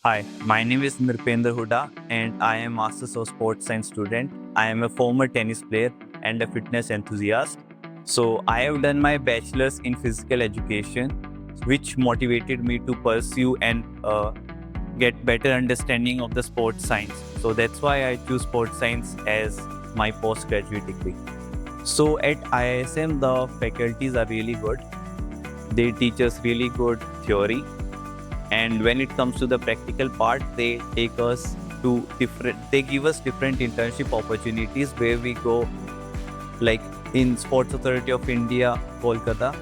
Hi, my name is Nirpender Huda and I am Masters of Sports Science student. I am a former tennis player and a fitness enthusiast. So I have done my bachelor's in physical education, which motivated me to pursue and get better understanding of the sports science. So that's why I choose sports science as my postgraduate degree. So at IISM, the faculties are really good. They teach us really good theory, and when it comes to the practical part, they take us to they give us different internship opportunities where we go, like in Sports Authority of India Kolkata,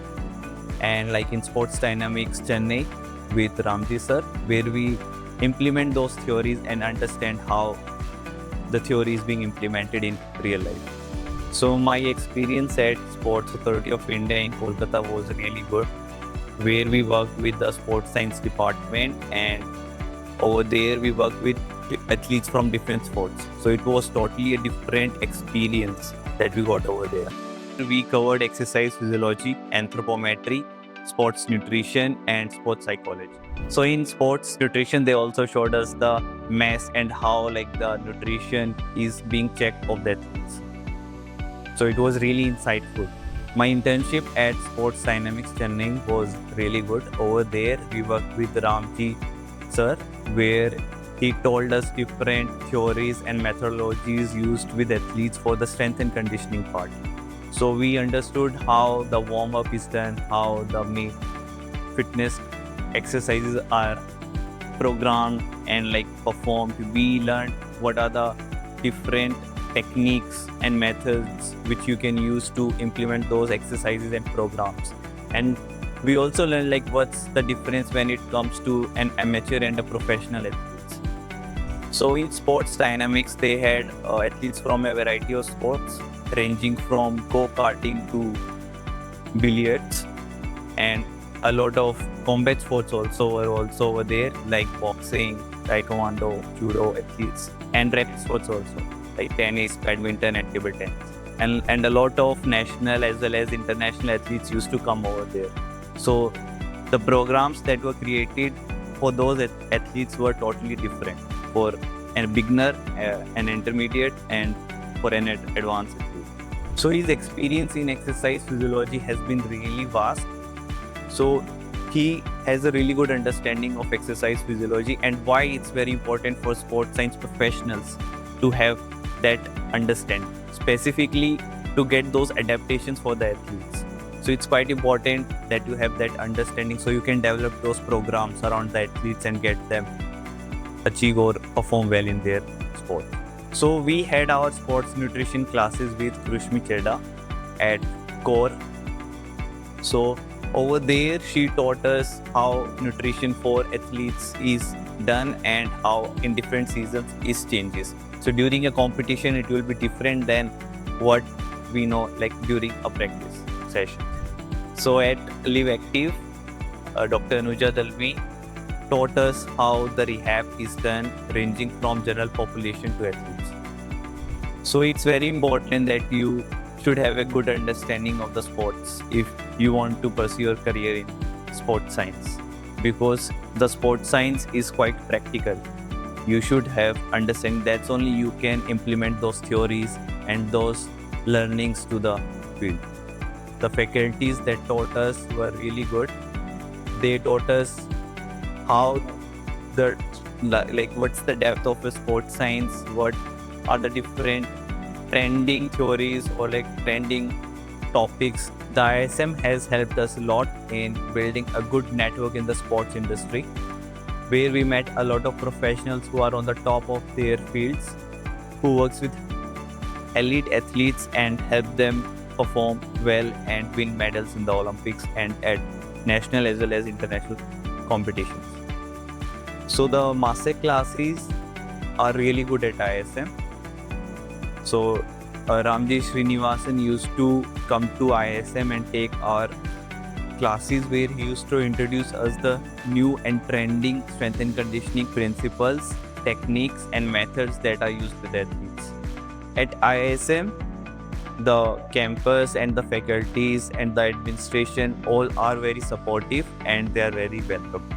and like in Sports Dynamics Chennai with Ramji sir, where we implement those theories and understand how the theory is being implemented in real life. So my experience at Sports Authority of India in Kolkata was really good, where we worked with the sports science department, and over there we worked with athletes from different sports. So it was totally a different experience that we got over there. We covered exercise physiology, anthropometry, sports nutrition, and sports psychology. So in sports nutrition, they also showed us the mass and how like the nutrition is being checked of the athletes. So it was really insightful. My internship at Sports Dynamics Chennai was really good. Over there, we worked with Ramji sir, where he told us different theories and methodologies used with athletes for the strength and conditioning part. So we understood how the warm-up is done, how the fitness exercises are programmed and like performed. We learned what are the different techniques and methods which you can use to implement those exercises and programs. And we also learn like what's the difference when it comes to an amateur and a professional athletes. So in sports dynamics, they had athletes from a variety of sports, ranging from go-karting to billiards, and a lot of combat sports also were also over there, like boxing, taekwondo, judo athletes, and rep sports also, like tennis, badminton, and table tennis. And a lot of national as well as international athletes used to come over there. So the programs that were created for those athletes were totally different, for a beginner, an intermediate, and for an advanced athlete. So his experience in exercise physiology has been really vast. So he has a really good understanding of exercise physiology and why it's very important for sports science professionals to have that understanding, specifically to get those adaptations for the athletes. So it's quite important that you have that understanding so you can develop those programs around the athletes and get them achieve or perform well in their sport. So we had our sports nutrition classes with Krushmi Cheda at Core. So over there, she taught us how nutrition for athletes is done and how in different seasons it changes. So during a competition, it will be different than what we know like during a practice session. So at Live Active, Dr. Anuja Dalvi taught us how the rehab is done, ranging from general population to athletes. So it's very important that you should have a good understanding of the sports if you want to pursue your career in sports science, because the sports science is quite practical. You should have understanding, that's only you can implement those theories and those learnings to the field. The faculties that taught us were really good. They taught us how the like what's the depth of a sports science, what are the different trending theories or like trending topics. The ISM has helped us a lot in building a good network in the sports industry, where we met a lot of professionals who are on the top of their fields, who works with elite athletes and help them perform well and win medals in the Olympics and at national as well as international competitions. So the master classes are really good at ISM. So Ramji Srinivasan used to come to ISM and take our classes, where he used to introduce us the new and trending strength and conditioning principles, techniques, and methods that are used with athletes. At ISM, the campus and the faculties and the administration all are very supportive and they are very welcome.